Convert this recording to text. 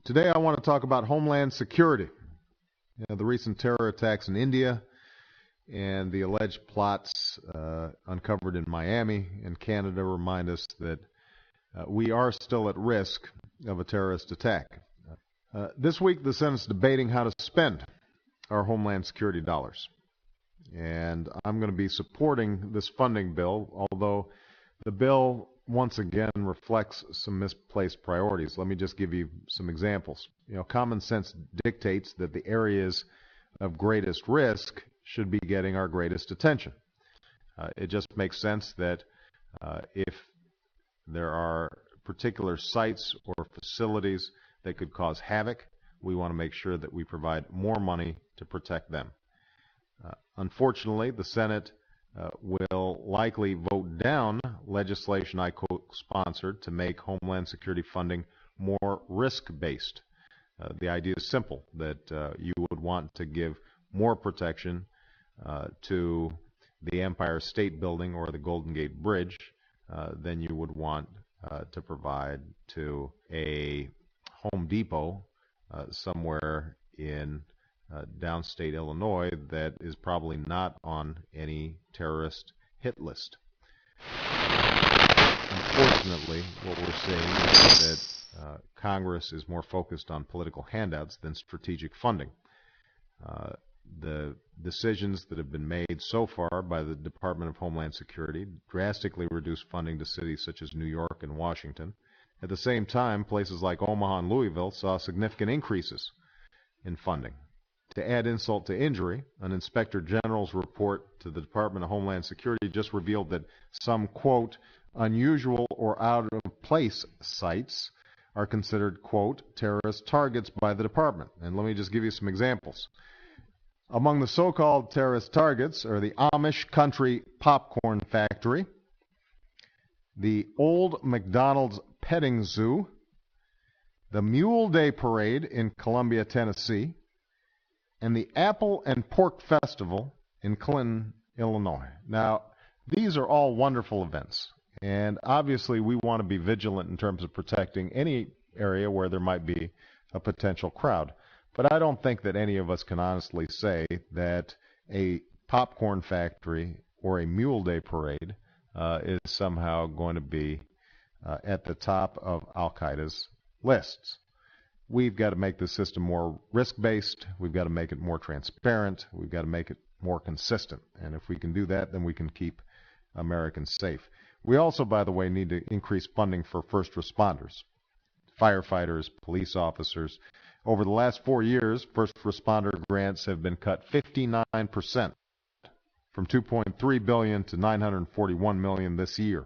Today I want to talk about Homeland Security. The recent terror attacks in India and the alleged plots uncovered in Miami and Canada remind us that we are still at risk of a terrorist attack. This week the Senate's debating how to spend our Homeland Security dollars. And I'm going to be supporting this funding bill, although the bill once again reflects some misplaced priorities. Let me just give you some examples. Common sense dictates that the areas of greatest risk should be getting our greatest attention. It just makes sense that if there are particular sites or facilities that could cause havoc, we want to make sure that we provide more money to protect them. Unfortunately, the Senate will likely vote down legislation I co-sponsored to make Homeland Security funding more risk-based. The idea is simple, that you would want to give more protection to the Empire State Building or the Golden Gate Bridge than you would want to provide to a Home Depot somewhere in downstate Illinois that is probably not on any terrorist hit list. Unfortunately, what we're seeing is that Congress is more focused on political handouts than strategic funding. The decisions that have been made so far by the Department of Homeland Security drastically reduce funding to cities such as New York and Washington. At the same time, places like Omaha and Louisville saw significant increases in funding. To add insult to injury, an Inspector General's report to the Department of Homeland Security just revealed that some, quote, unusual or out-of-place sites are considered, quote, terrorist targets by the department. And let me just give you some examples. Among the so-called terrorist targets are the Amish Country Popcorn Factory, the Old McDonald's Petting Zoo, the Mule Day Parade in Columbia, Tennessee, and the Apple and Pork Festival in Clinton, Illinois. Now, these are all wonderful events, and obviously we want to be vigilant in terms of protecting any area where there might be a potential crowd. But I don't think that any of us can honestly say that a popcorn factory or a Mule Day Parade is somehow going to be at the top of Al-Qaeda's lists. We've got to make the system more risk-based. We've got to make it more transparent. We've got to make it more consistent. And if we can do that, then we can keep Americans safe. We also, by the way, need to increase funding for first responders, firefighters, police officers. Over the last 4 years, first responder grants have been cut 59%, from $2.3 billion to $941 million this year.